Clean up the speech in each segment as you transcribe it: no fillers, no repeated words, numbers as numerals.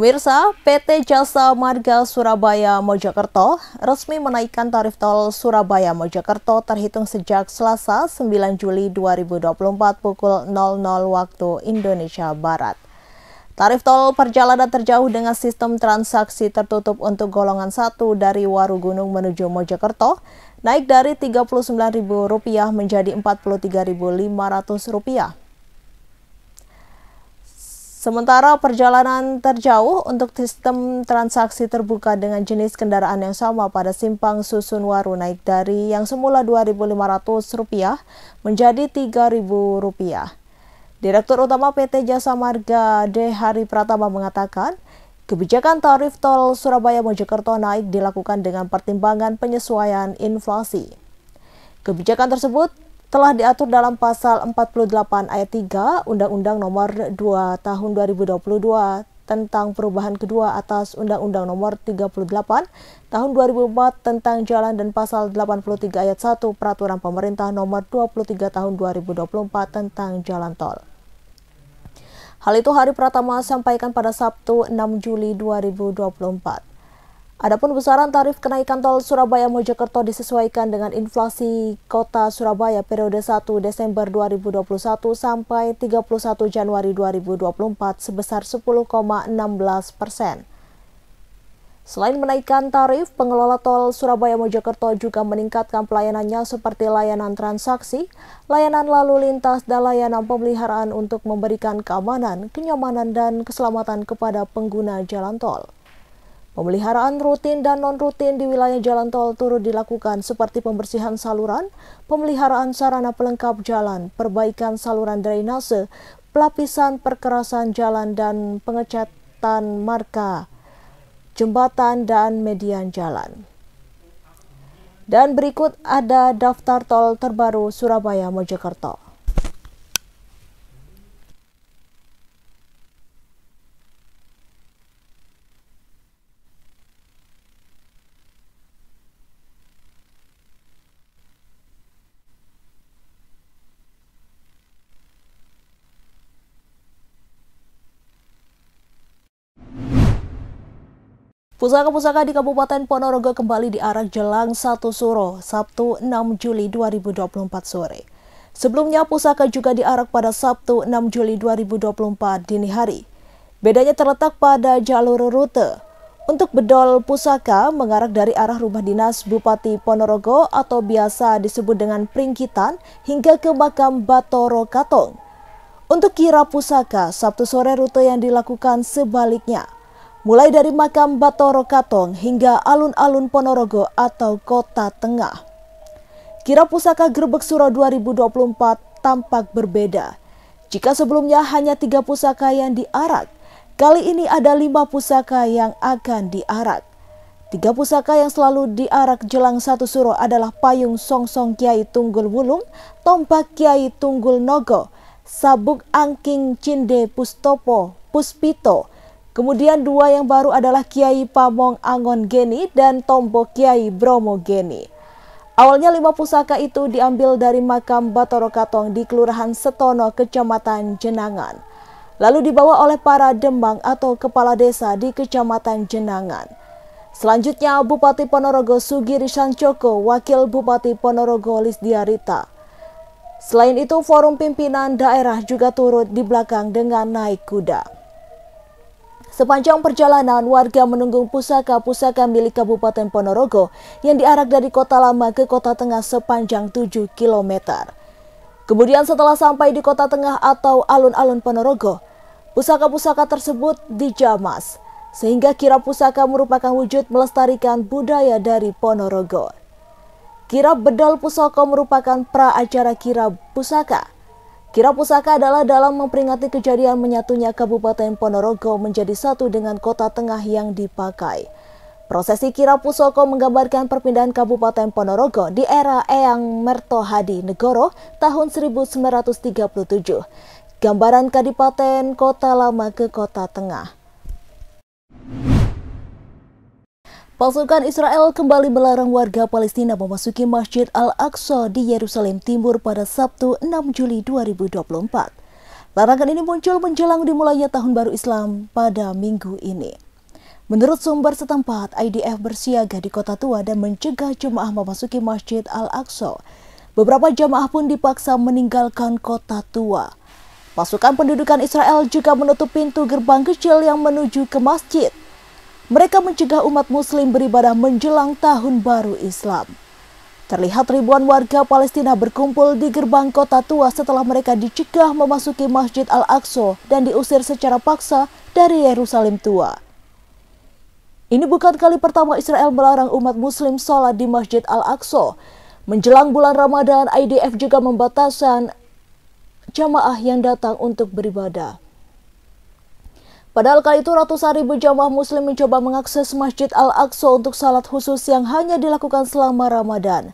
Pemirsa, PT Jasa Marga Surabaya Mojokerto resmi menaikkan tarif tol Surabaya Mojokerto terhitung sejak Selasa 9 Juli 2024 pukul 00 waktu Indonesia Barat. Tarif tol perjalanan terjauh dengan sistem transaksi tertutup untuk golongan 1 dari Warugunung menuju Mojokerto naik dari Rp39.000 menjadi Rp43.500. Sementara perjalanan terjauh untuk sistem transaksi terbuka dengan jenis kendaraan yang sama pada Simpang Susun Waru naik dari yang semula Rp2.500 menjadi Rp3.000. Direktur Utama PT Jasa Marga D. Hari Pratama mengatakan, kebijakan tarif tol Surabaya Mojokerto naik dilakukan dengan pertimbangan penyesuaian inflasi. Kebijakan tersebut telah diatur dalam Pasal 48 Ayat 3 Undang-Undang Nomor 2 Tahun 2022 tentang perubahan kedua atas Undang-Undang Nomor 38 Tahun 2004 tentang Jalan dan Pasal 83 Ayat 1 Peraturan Pemerintah Nomor 23 Tahun 2024 tentang Jalan Tol. Hal itu Hari Pratama sampaikan pada Sabtu 6 Juli 2024. Adapun besaran tarif kenaikan tol Surabaya Mojokerto disesuaikan dengan inflasi Kota Surabaya periode 1 Desember 2021 sampai 31 Januari 2024 sebesar 10,16%. Selain menaikkan tarif, pengelola tol Surabaya Mojokerto juga meningkatkan pelayanannya seperti layanan transaksi, layanan lalu lintas, dan layanan pemeliharaan untuk memberikan keamanan, kenyamanan, dan keselamatan kepada pengguna jalan tol. Pemeliharaan rutin dan non-rutin di wilayah jalan tol turut dilakukan seperti pembersihan saluran, pemeliharaan sarana pelengkap jalan, perbaikan saluran drainase, pelapisan perkerasan jalan, dan pengecatan marka, jembatan, dan median jalan. Dan berikut ada daftar tol terbaru Surabaya Mojokerto. Pusaka-pusaka di Kabupaten Ponorogo kembali diarak jelang 1 Suro, Sabtu 6 Juli 2024 sore. Sebelumnya pusaka juga diarak pada Sabtu 6 Juli 2024 dini hari. Bedanya terletak pada jalur rute. Untuk bedol pusaka mengarak dari arah rumah dinas Bupati Ponorogo atau biasa disebut dengan Pringkitan hingga ke makam Batoro Katong. Untuk kirap pusaka, Sabtu sore rute yang dilakukan sebaliknya. Mulai dari makam Batoro Katong hingga alun-alun Ponorogo atau Kota Tengah. Kirap pusaka Grebek Suro 2024 tampak berbeda. Jika sebelumnya hanya 3 pusaka yang diarak, kali ini ada 5 pusaka yang akan diarak. 3 pusaka yang selalu diarak jelang 1 Suro adalah payung Songsong Kiai Tunggul Wulung, tombak Kiai Tunggul Nogo, sabuk angking Cinde Puspito. Kemudian 2 yang baru adalah Kiai Pamong Angon Geni dan tombok Kiai Bromo Geni. Awalnya 5 pusaka itu diambil dari makam Batoro Katong di Kelurahan Setono, Kecamatan Jenangan. Lalu dibawa oleh para demang atau kepala desa di Kecamatan Jenangan. Selanjutnya Bupati Ponorogo Sugiri Sancoko, Wakil Bupati Ponorogo Lisdiarita. Selain itu forum pimpinan daerah juga turut di belakang dengan naik kuda. Sepanjang perjalanan, warga menunggu pusaka-pusaka milik Kabupaten Ponorogo yang diarak dari Kota Lama ke Kota Tengah sepanjang 7 km. Kemudian setelah sampai di Kota Tengah atau alun-alun Ponorogo, pusaka-pusaka tersebut dijamas, sehingga kirap pusaka merupakan wujud melestarikan budaya dari Ponorogo. Kirap bedol pusaka merupakan pra-acara kirap pusaka. Kirap pusaka adalah dalam memperingati kejadian menyatunya Kabupaten Ponorogo menjadi satu dengan Kota Tengah yang dipakai. Prosesi kirap pusaka menggambarkan perpindahan Kabupaten Ponorogo di era Eyang Mertohadi Negoro tahun 1937. Gambaran Kadipaten Kota Lama ke Kota Tengah. Pasukan Israel kembali melarang warga Palestina memasuki Masjid Al-Aqsa di Yerusalem Timur pada Sabtu 6 Juli 2024. Larangan ini muncul menjelang dimulainya Tahun Baru Islam pada minggu ini. Menurut sumber setempat, IDF bersiaga di Kota Tua dan mencegah jemaah memasuki Masjid Al-Aqsa. Beberapa jemaah pun dipaksa meninggalkan Kota Tua. Pasukan pendudukan Israel juga menutup pintu gerbang kecil yang menuju ke masjid. Mereka mencegah umat muslim beribadah menjelang Tahun Baru Islam. Terlihat ribuan warga Palestina berkumpul di gerbang Kota Tua setelah mereka dicegah memasuki Masjid Al-Aqsa dan diusir secara paksa dari Yerusalem Tua. Ini bukan kali pertama Israel melarang umat muslim sholat di Masjid Al-Aqsa. Menjelang bulan Ramadan, IDF juga membatasi jamaah yang datang untuk beribadah. Padahal kali itu ratusan ribu jamaah muslim mencoba mengakses Masjid Al-Aqsa untuk salat khusus yang hanya dilakukan selama Ramadan.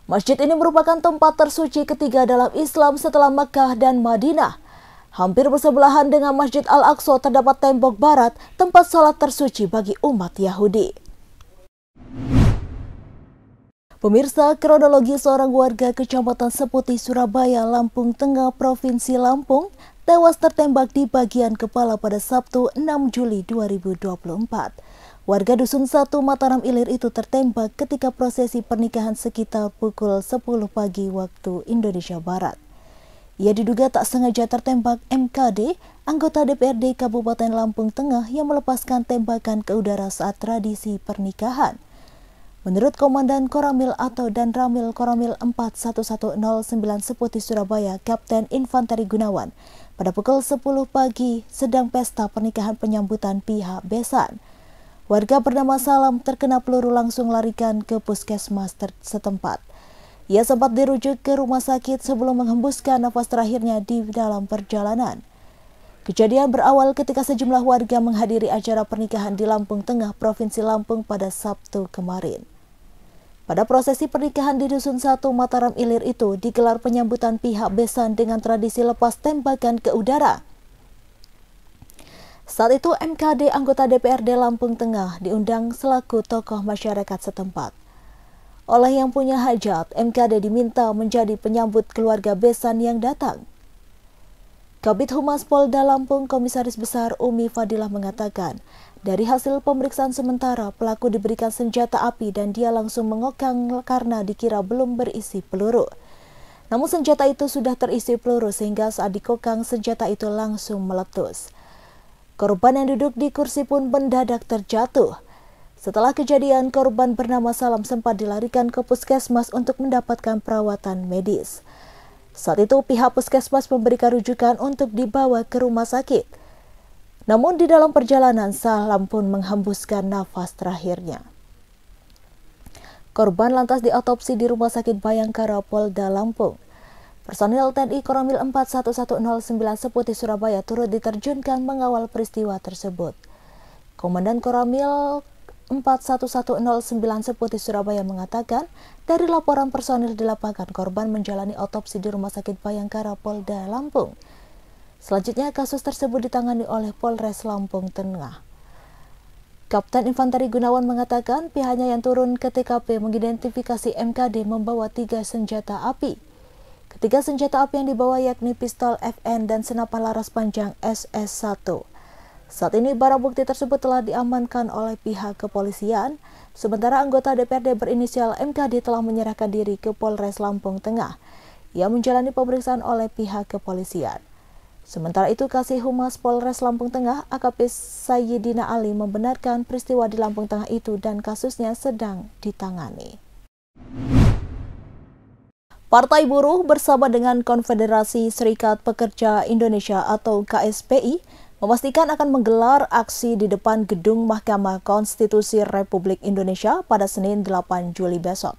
Masjid ini merupakan tempat tersuci ketiga dalam Islam setelah Mekah dan Madinah. Hampir bersebelahan dengan Masjid Al-Aqsa terdapat tembok barat, tempat salat tersuci bagi umat Yahudi. Pemirsa, kronologi seorang warga Kecamatan Seputi, Surabaya, Lampung Tengah, Provinsi Lampung, tewas tertembak di bagian kepala pada Sabtu 6 Juli 2024. Warga Dusun 1 Mataram Ilir itu tertembak ketika prosesi pernikahan sekitar pukul 10 pagi waktu Indonesia Barat. Ia diduga tak sengaja tertembak MKD, anggota DPRD Kabupaten Lampung Tengah yang melepaskan tembakan ke udara saat tradisi pernikahan. Menurut Komandan Koramil atau Dan Ramil Koramil 41109 Seputi Surabaya, Kapten Infanteri Gunawan, pada pukul 10 pagi sedang pesta pernikahan penyambutan pihak besan. Warga bernama Salam terkena peluru langsung larikan ke puskesmas setempat. Ia sempat dirujuk ke rumah sakit sebelum menghembuskan nafas terakhirnya di dalam perjalanan. Kejadian berawal ketika sejumlah warga menghadiri acara pernikahan di Lampung Tengah, Provinsi Lampung pada Sabtu kemarin. Pada prosesi pernikahan di Dusun 1 Mataram Ilir itu digelar penyambutan pihak besan dengan tradisi lepas tembakan ke udara. Saat itu MKD anggota DPRD Lampung Tengah diundang selaku tokoh masyarakat setempat. Oleh yang punya hajat, MKD diminta menjadi penyambut keluarga besan yang datang. Kabid Humas Polda Lampung Komisaris Besar Umi Fadilah mengatakan, dari hasil pemeriksaan sementara pelaku diberikan senjata api dan dia langsung mengokang karena dikira belum berisi peluru. Namun senjata itu sudah terisi peluru sehingga saat dikokang senjata itu langsung meletus. Korban yang duduk di kursi pun mendadak terjatuh. Setelah kejadian, korban bernama Salam sempat dilarikan ke puskesmas untuk mendapatkan perawatan medis. Saat itu pihak puskesmas memberikan rujukan untuk dibawa ke rumah sakit. Namun di dalam perjalanan, Salam pun menghembuskan nafas terakhirnya. Korban lantas diotopsi di Rumah Sakit Bayangkara Polda Lampung. Personil TNI Koramil 41109 Seputi Surabaya turut diterjunkan mengawal peristiwa tersebut. Komandan Koramil 41109 Seputi Surabaya mengatakan, dari laporan personil di lapangan, korban menjalani otopsi di Rumah Sakit Bayangkara Polda Lampung. Selanjutnya, kasus tersebut ditangani oleh Polres Lampung Tengah. Kapten Infanteri Gunawan mengatakan, pihaknya yang turun ke TKP mengidentifikasi MKD membawa 3 senjata api. Ketiga senjata api yang dibawa yakni pistol FN dan senapan laras panjang SS1. Saat ini barang bukti tersebut telah diamankan oleh pihak kepolisian, sementara anggota DPRD berinisial MKD telah menyerahkan diri ke Polres Lampung Tengah. Ia menjalani pemeriksaan oleh pihak kepolisian. Sementara itu, Kasih Humas Polres Lampung Tengah, AKP Sayyidina Ali membenarkan peristiwa di Lampung Tengah itu dan kasusnya sedang ditangani. Partai Buruh bersama dengan Konfederasi Serikat Pekerja Indonesia atau KSPI memastikan akan menggelar aksi di depan gedung Mahkamah Konstitusi Republik Indonesia pada Senin 8 Juli besok.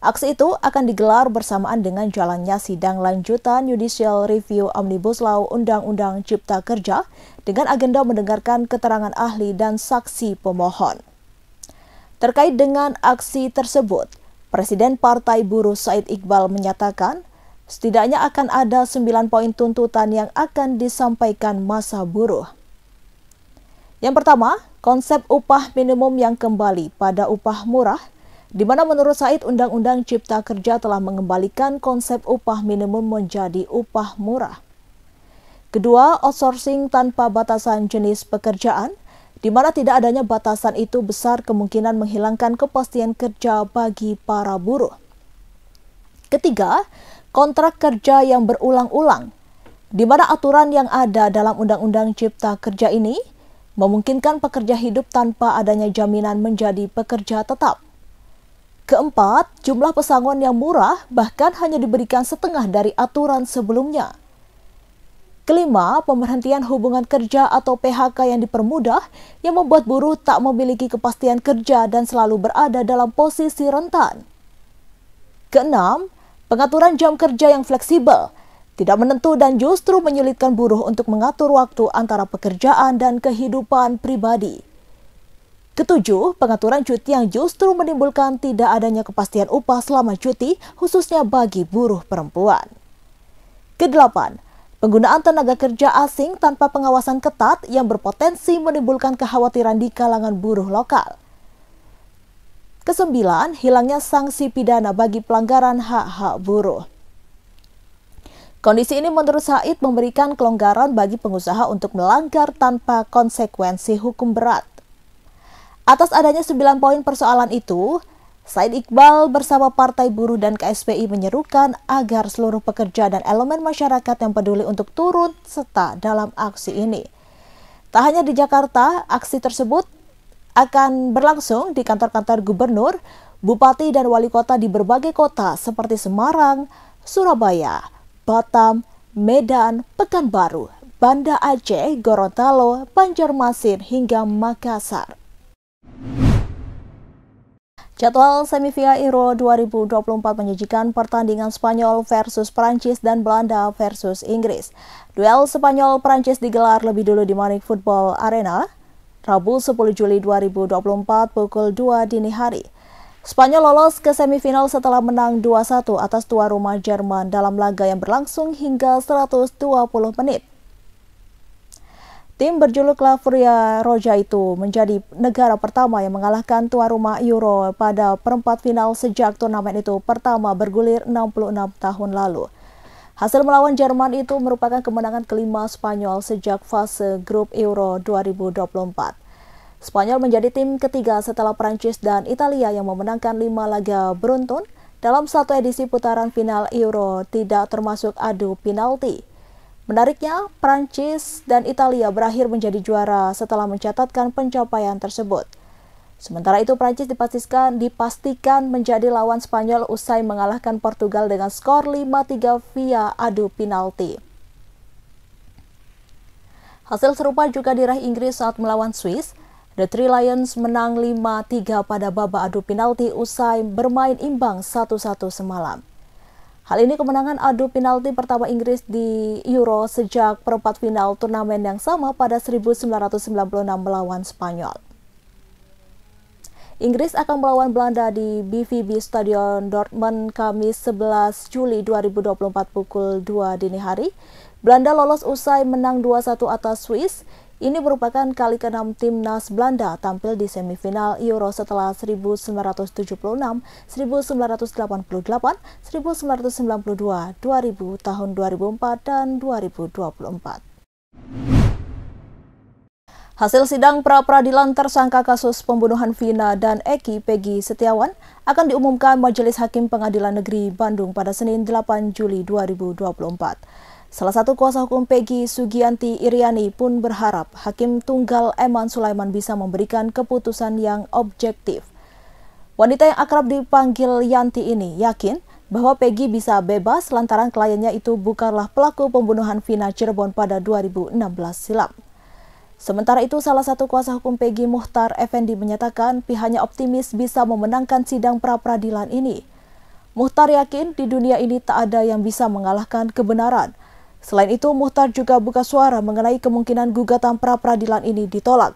Aksi itu akan digelar bersamaan dengan jalannya sidang lanjutan Judicial Review Omnibus Law Undang-Undang Cipta Kerja dengan agenda mendengarkan keterangan ahli dan saksi pemohon. Terkait dengan aksi tersebut, Presiden Partai Buruh Said Iqbal menyatakan, setidaknya akan ada 9 poin tuntutan yang akan disampaikan massa buruh. Yang pertama, konsep upah minimum yang kembali pada upah murah, di mana menurut Said Undang-Undang Cipta Kerja telah mengembalikan konsep upah minimum menjadi upah murah. Kedua, outsourcing tanpa batasan jenis pekerjaan, di mana tidak adanya batasan itu besar kemungkinan menghilangkan kepastian kerja bagi para buruh. Ketiga, kontrak kerja yang berulang-ulang, di mana aturan yang ada dalam Undang-Undang Cipta Kerja ini memungkinkan pekerja hidup tanpa adanya jaminan menjadi pekerja tetap. Keempat, jumlah pesangon yang murah bahkan hanya diberikan setengah dari aturan sebelumnya. Kelima, pemberhentian hubungan kerja atau PHK yang dipermudah yang membuat buruh tak memiliki kepastian kerja dan selalu berada dalam posisi rentan. Keenam, pengaturan jam kerja yang fleksibel, tidak menentu dan justru menyulitkan buruh untuk mengatur waktu antara pekerjaan dan kehidupan pribadi. Ketujuh, pengaturan cuti yang justru menimbulkan tidak adanya kepastian upah selama cuti, khususnya bagi buruh perempuan. Kedelapan, penggunaan tenaga kerja asing tanpa pengawasan ketat yang berpotensi menimbulkan kekhawatiran di kalangan buruh lokal. Kesembilan, hilangnya sanksi pidana bagi pelanggaran hak-hak buruh. Kondisi ini menurut Said memberikan kelonggaran bagi pengusaha untuk melanggar tanpa konsekuensi hukum berat. Atas adanya 9 poin persoalan itu, Said Iqbal bersama Partai Buruh dan KSPI menyerukan agar seluruh pekerja dan elemen masyarakat yang peduli untuk turun serta dalam aksi ini. Tak hanya di Jakarta, aksi tersebut akan berlangsung di kantor-kantor gubernur, bupati dan wali kota di berbagai kota seperti Semarang, Surabaya, Batam, Medan, Pekanbaru, Banda Aceh, Gorontalo, Banjarmasin hingga Makassar. Jadwal semifinal Euro 2024 menyajikan pertandingan Spanyol versus Prancis dan Belanda versus Inggris. Duel Spanyol-Prancis digelar lebih dulu di Munich Football Arena, Rabu 10 Juli 2024 pukul 2 dini hari. Spanyol lolos ke semifinal setelah menang 2-1 atas tuan rumah Jerman dalam laga yang berlangsung hingga 120 menit. Tim berjuluk La Furia Roja itu menjadi negara pertama yang mengalahkan tuan rumah Euro pada perempat final sejak turnamen itu pertama bergulir 66 tahun lalu. Hasil melawan Jerman itu merupakan kemenangan kelima Spanyol sejak fase grup Euro 2024. Spanyol menjadi tim ketiga setelah Prancis dan Italia yang memenangkan 5 laga beruntun dalam satu edisi putaran final Euro tidak termasuk adu penalti. Menariknya, Prancis dan Italia berakhir menjadi juara setelah mencatatkan pencapaian tersebut. Sementara itu, Prancis dipastikan menjadi lawan Spanyol usai mengalahkan Portugal dengan skor 5-3 via adu penalti. Hasil serupa juga diraih Inggris saat melawan Swiss. The Three Lions menang 5-3 pada babak adu penalti usai bermain imbang 1-1 semalam. Hal ini kemenangan adu penalti pertama Inggris di Euro sejak perempat final turnamen yang sama pada 1996 melawan Spanyol. Inggris akan melawan Belanda di BVB Stadion Dortmund Kamis 11 Juli 2024 pukul 2 dini hari. Belanda lolos usai menang 2-1 atas Swiss. Ini merupakan kali ke-6 timnas Belanda tampil di semifinal Euro setelah 1976, 1988, 1992, 2000, tahun 2004, dan 2024. Hasil sidang pra-peradilan tersangka kasus pembunuhan Vina dan Eki Peggy Setiawan akan diumumkan Majelis Hakim Pengadilan Negeri Bandung pada Senin 8 Juli 2024. Salah satu kuasa hukum Peggy, Sugianti Iriani, pun berharap Hakim Tunggal Eman Sulaiman bisa memberikan keputusan yang objektif. Wanita yang akrab dipanggil Yanti ini yakin bahwa Peggy bisa bebas lantaran kliennya itu bukanlah pelaku pembunuhan Vina Cirebon pada 2016 silam. Sementara itu, salah satu kuasa hukum Peggy, Muhtar Effendi, menyatakan pihaknya optimis bisa memenangkan sidang pra-peradilan ini. Muhtar yakin di dunia ini tak ada yang bisa mengalahkan kebenaran. Selain itu, Muhtar juga buka suara mengenai kemungkinan gugatan pra-peradilan ini ditolak.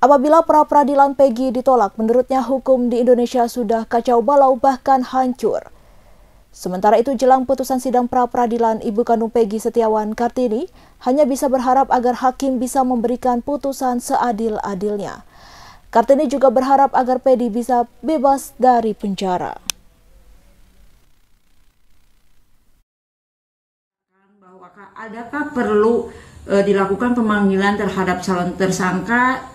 Apabila pra-peradilan Peggy ditolak, menurutnya hukum di Indonesia sudah kacau balau bahkan hancur. Sementara itu, jelang putusan sidang pra-peradilan, ibu kandung Peggy, Setiawan Kartini, hanya bisa berharap agar hakim bisa memberikan putusan seadil-adilnya. Kartini juga berharap agar Peggy bisa bebas dari penjara. Bahwa Adakah perlu dilakukan pemanggilan terhadap calon tersangka?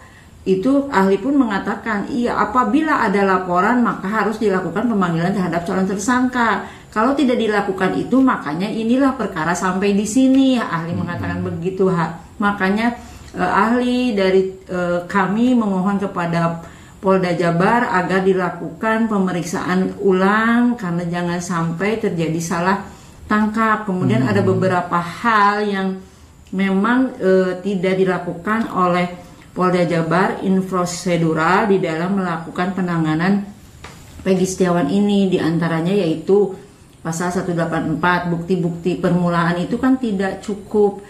Itu ahli pun mengatakan, iya, apabila ada laporan maka harus dilakukan pemanggilan terhadap calon tersangka. Kalau tidak dilakukan itu, makanya inilah perkara sampai di sini. Ahli mengatakan begitu. Makanya ahli dari kami memohon kepada Polda Jabar agar dilakukan pemeriksaan ulang karena jangan sampai terjadi salah tangkap. Kemudian ada beberapa hal yang memang tidak dilakukan oleh Polda Jabar prosedural di dalam melakukan penanganan Peggy Setiawan ini, diantaranya yaitu pasal 184, bukti-bukti permulaan itu kan tidak cukup,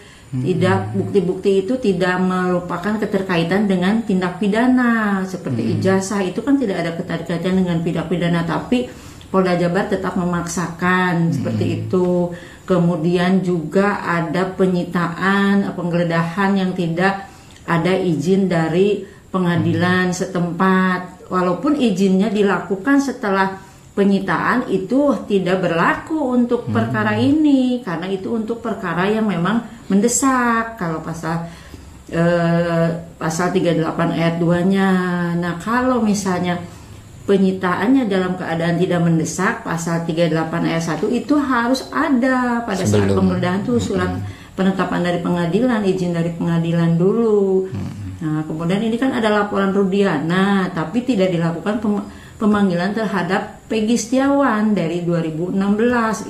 bukti-bukti itu tidak merupakan keterkaitan dengan tindak pidana seperti ijazah, itu kan tidak ada keterkaitan dengan tindak pidana, tapi Polda Jabar tetap memaksakan seperti itu. Kemudian juga ada penyitaan, penggeledahan yang tidak ada izin dari pengadilan setempat. Walaupun izinnya dilakukan setelah penyitaan, itu tidak berlaku untuk perkara ini karena itu untuk perkara yang memang mendesak. Kalau pasal 38 ayat 2-nya. Nah, kalau misalnya penyitaannya dalam keadaan tidak mendesak, pasal 38 ayat 1 itu harus ada pada saat penggeledahan tuh surat penetapan dari pengadilan, izin dari pengadilan dulu. Nah, kemudian ini kan ada laporan Rudiana, tapi tidak dilakukan pemanggilan terhadap Peggy Setiawan dari 2016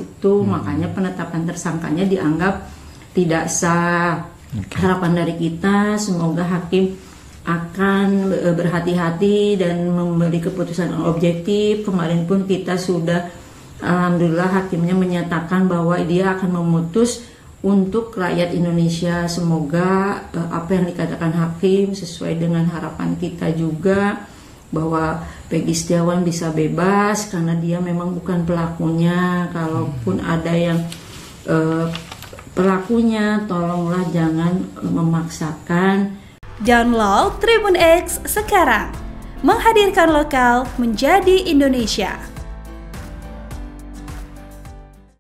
itu, makanya penetapan tersangkanya dianggap tidak sah. Harapan dari kita semoga hakim akan berhati-hati dan memberi keputusan objektif. Kemarin pun kita sudah, alhamdulillah, hakimnya menyatakan bahwa dia akan memutus untuk rakyat Indonesia. Semoga apa yang dikatakan hakim sesuai dengan harapan kita juga, bahwa Peggy Setiawan bisa bebas karena dia memang bukan pelakunya. Kalaupun ada yang pelakunya, tolonglah jangan memaksakan. Download Tribun X sekarang, menghadirkan lokal menjadi Indonesia.